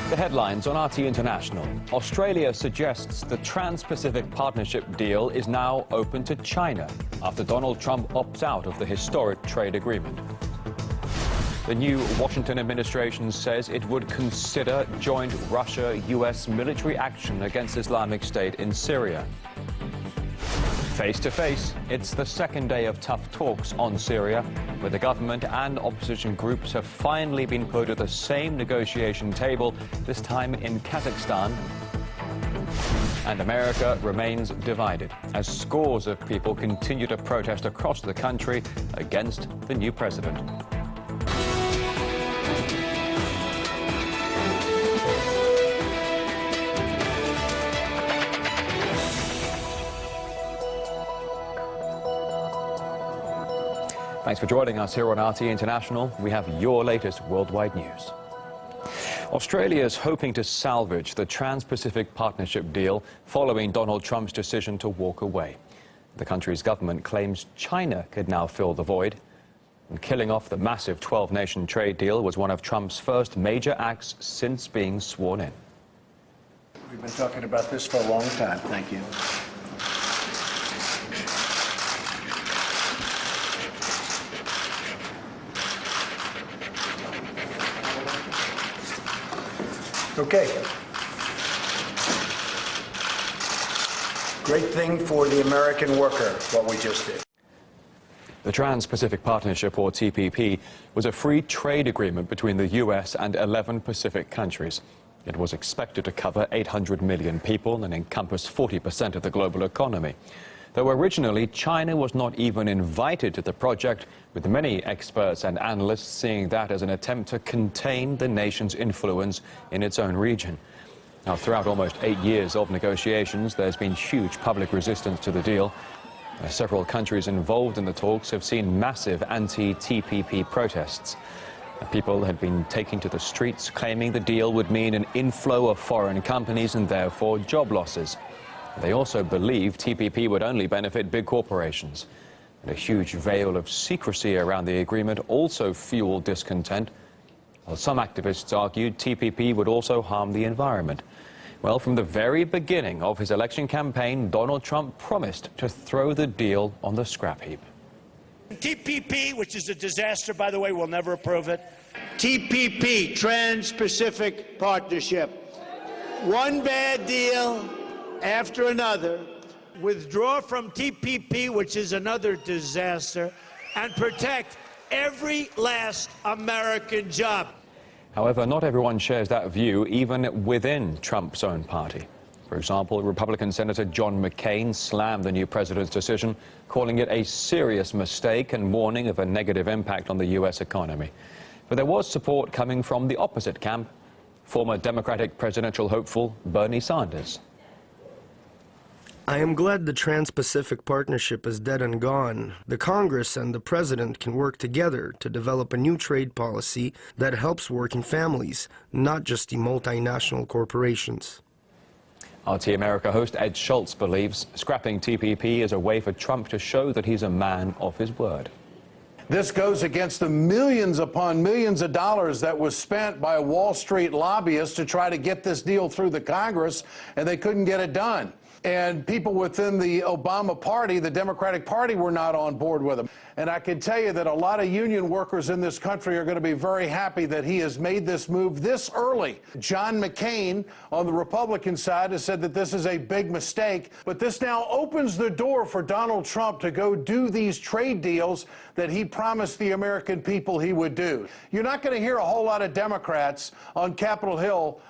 The headlines on RT International. Australia suggests the Trans-Pasifik Partnership deal is now open to China after Donald Trump opts out of the historic trade agreement. The new Washington administration says it would consider joint Russia-US military action against Islamic State in Syria. Face to face, it's the second day of tough talks on Syria, where the government and opposition groups have finally been put at the same negotiation table, this time in Kazakstan. And America remains divided as scores of people continue to protest across the country against the new president. Thanks for joining us here on RT International. We have your latest worldwide news. Australia is hoping to salvage the Trans-Pasifik Partnership deal following Donald Trump's decision to walk away. The country's government claims China could now fill the void. And killing off the massive 12-nation trade deal was one of Trump's first major acts since being sworn in. We've been talking about this for a long time. Thank you. Okay. Great thing for the American worker, what we just did. The Trans-Pacific Partnership, or TPP, was a free trade agreement between the U.S. and 11 Pacific countries. It was expected to cover 800 million people and encompass 40% of the global economy. Though originally China was not even invited to the project, with many experts and analysts seeing that as an attempt to contain the nation's influence in its own region. Now, throughout almost 8 years of negotiations, there's been huge public resistance to the deal. Several countries involved in the talks have seen massive anti-TPP protests. People had been taking to the streets claiming the deal would mean an inflow of foreign companies and therefore job losses. They also believe TPP would only benefit big corporations. And a huge veil of secrecy around the agreement also fueled discontent. While some activists argued TPP would also harm the environment. Well, from the very beginning of his election campaign, Donald Trump promised to throw the deal on the scrap heap. TPP, which is a disaster, by the way, we'll never approve it. TPP, Trans-Pacific Partnership. One bad deal after another. Withdraw from TPP, which is another disaster, and protect every last American job. However, not everyone shares that view, even within Trump's own party. For example, Republican Senator John McCain slammed the new president's decision, calling it a serious mistake and warning of a negative impact on the U.S. economy. But there was support coming from the opposite camp, former Democratic presidential hopeful Bernie Sanders. I am glad the Trans-Pacific Partnership is dead and gone. The Congress and the President can work together to develop a new trade policy that helps working families, not just the multinational corporations. RT America host Ed Schultz believes scrapping TPP is a way for Trump to show that he's a man of his word. This goes against the millions upon millions of dollars that was spent by Wall Street lobbyists to try to get this deal through the Congress, and they couldn't get it done. And people within the Obama party, the Democratic Party, were not on board with him. And I can tell you that a lot of union workers in this country are going to be very happy that he has made this move this early. John McCain on the Republican side has said that this is a big mistake, but this now opens the door for Donald Trump to go do these trade deals that he promised the American people he would do. You're not going to hear a whole lot of Democrats on Capitol Hill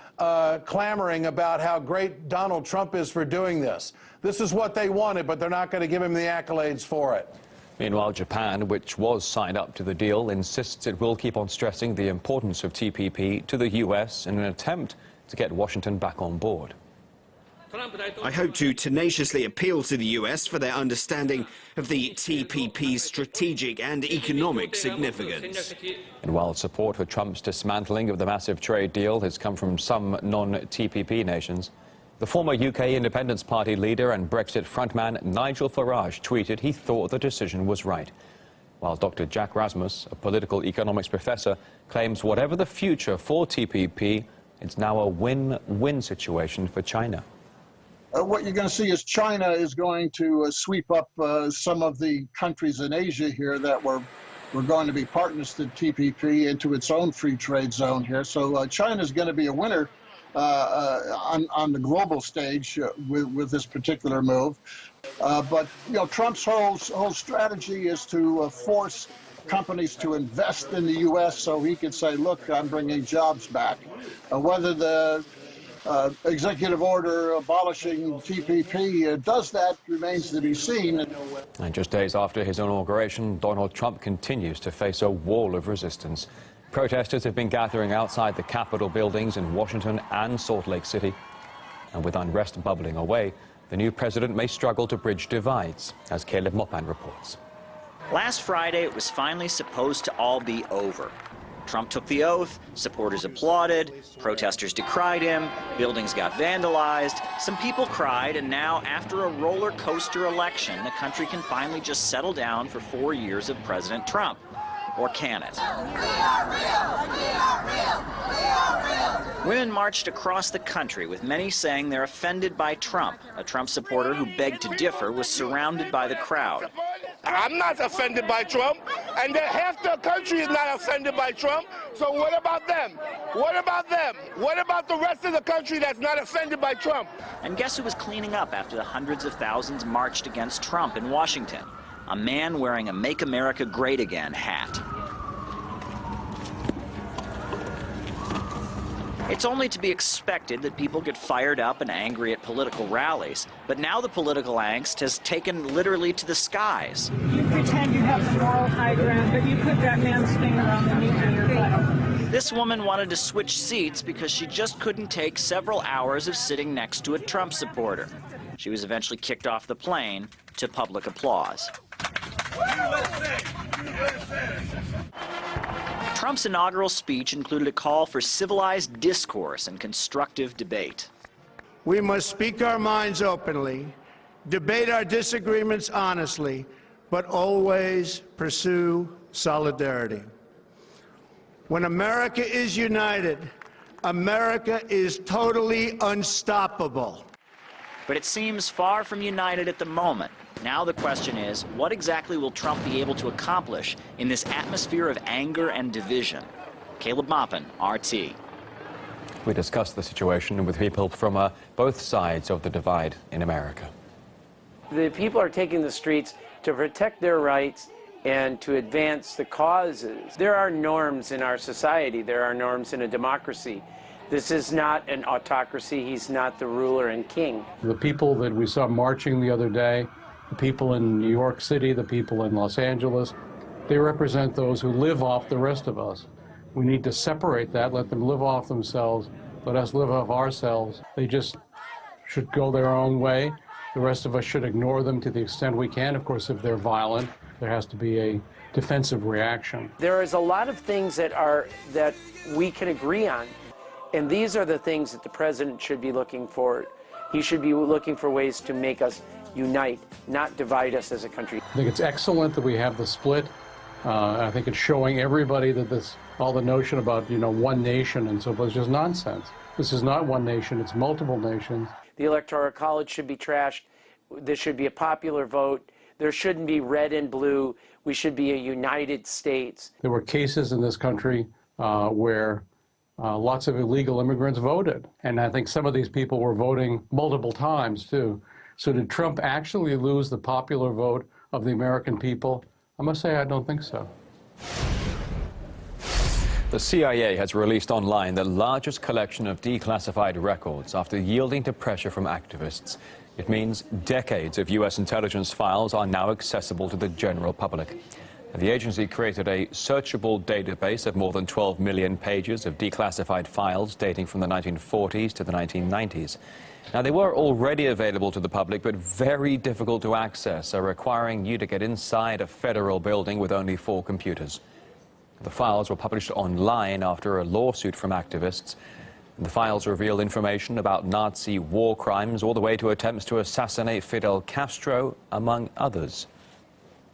clamoring about how great Donald Trump is for doing this. This is what they wanted, but they're not going to give him the accolades for it. Meanwhile, Japan, which was signed up to the deal, insists it will keep on stressing the importance of TPP to the U.S. in an attempt to get Washington back on board. I hope to tenaciously appeal to the U.S. for their understanding of the TPP's strategic and economic significance. And while support for Trump's dismantling of the massive trade deal has come from some non-TPP nations, the former UK Independence Party leader and Brexit frontman Nigel Farage tweeted he thought the decision was right. While Dr. Jack Rasmus, a political economics professor, claims whatever the future for TPP, It's now a win-win situation for China. What you're going to see is China is going to sweep up some of the countries in Asia here that were going to be partners to TPP into its own free trade zone here. So China is going to be a winner on the global stage with this particular move. But Trump's whole strategy is to force companies to invest in the U.S. so he can say, look, I'm bringing jobs back. Whether the executive order abolishing TPP does that remains to be seen. And just days after his inauguration, Donald Trump continues to face a wall of resistance. Protesters have been gathering outside the Capitol buildings in Washington and Salt Lake City. And with unrest bubbling away, the new president may struggle to bridge divides, as Caleb Mopan reports. Last Friday, it was finally supposed to all be over. Trump took the oath, supporters applauded, protesters decried him, buildings got vandalized, some people cried, and now, after a roller coaster election, the country can finally just settle down for 4 years of President Trump. Or can it? Women marched across the country, with many saying they're offended by Trump. A Trump supporter who begged to differ was surrounded by the crowd. I'm not offended by Trump, and half the country is not offended by Trump. So what about them? What about them? What about the rest of the country that's not offended by Trump? And guess who was cleaning up after the hundreds of thousands marched against Trump in Washington? A man wearing a Make America Great Again hat. It's only to be expected that people get fired up and angry at political rallies, but now the political angst has taken literally to the skies. You pretend you have the moral high ground, but you put that man's finger on the meat of your butt. This woman wanted to switch seats because she just couldn't take several hours of sitting next to a Trump supporter. She was eventually kicked off the plane to public applause. Trump's inaugural speech included a call for civilized discourse and constructive debate. We must speak our minds openly, debate our disagreements honestly, but always pursue solidarity. When America is united, America is totally unstoppable. But it seems far from united at the moment. Now the question is, what exactly will Trump be able to accomplish in this atmosphere of anger and division? Caleb Mopan, RT. We discussed the situation with people from both sides of the divide in America. The people are taking the streets to protect their rights and to advance the causes. There are norms in our society. There are norms in a democracy. This is not an autocracy. He's not the ruler and king. The people that we saw marching the other day, the people in New York City, the people in Los Angeles, they represent those who live off the rest of us. We need to separate that, let them live off themselves, let us live off ourselves. They just should go their own way. The rest of us should ignore them to the extent we can. Of course, if they're violent, there has to be a defensive reaction. There is a lot of things that we can agree on, and these are the things that the president should be looking for. He should be looking for ways to make us unite, not divide us as a country. I think it's excellent that we have the split. I think it's showing everybody that all the notion about, one nation and so forth is just nonsense. This is not one nation, it's multiple nations. The Electoral College should be trashed. There should be a popular vote. There shouldn't be red and blue. We should be a United States. There were cases in this country where lots of illegal immigrants voted. And I think some of these people were voting multiple times, too. So did Trump actually lose the popular vote of the American people? I must say I don't think so. The CIA has released online the largest collection of declassified records after yielding to pressure from activists. It means decades of U.S. intelligence files are now accessible to the general public. The agency created a searchable database of more than 12 million pages of declassified files dating from the 1940s to the 1990s. Now, they were already available to the public, but very difficult to access, requiring you to get inside a federal building with only 4 computers. The files were published online after a lawsuit from activists. The files reveal information about Nazi war crimes all the way to attempts to assassinate Fidel Castro, among others.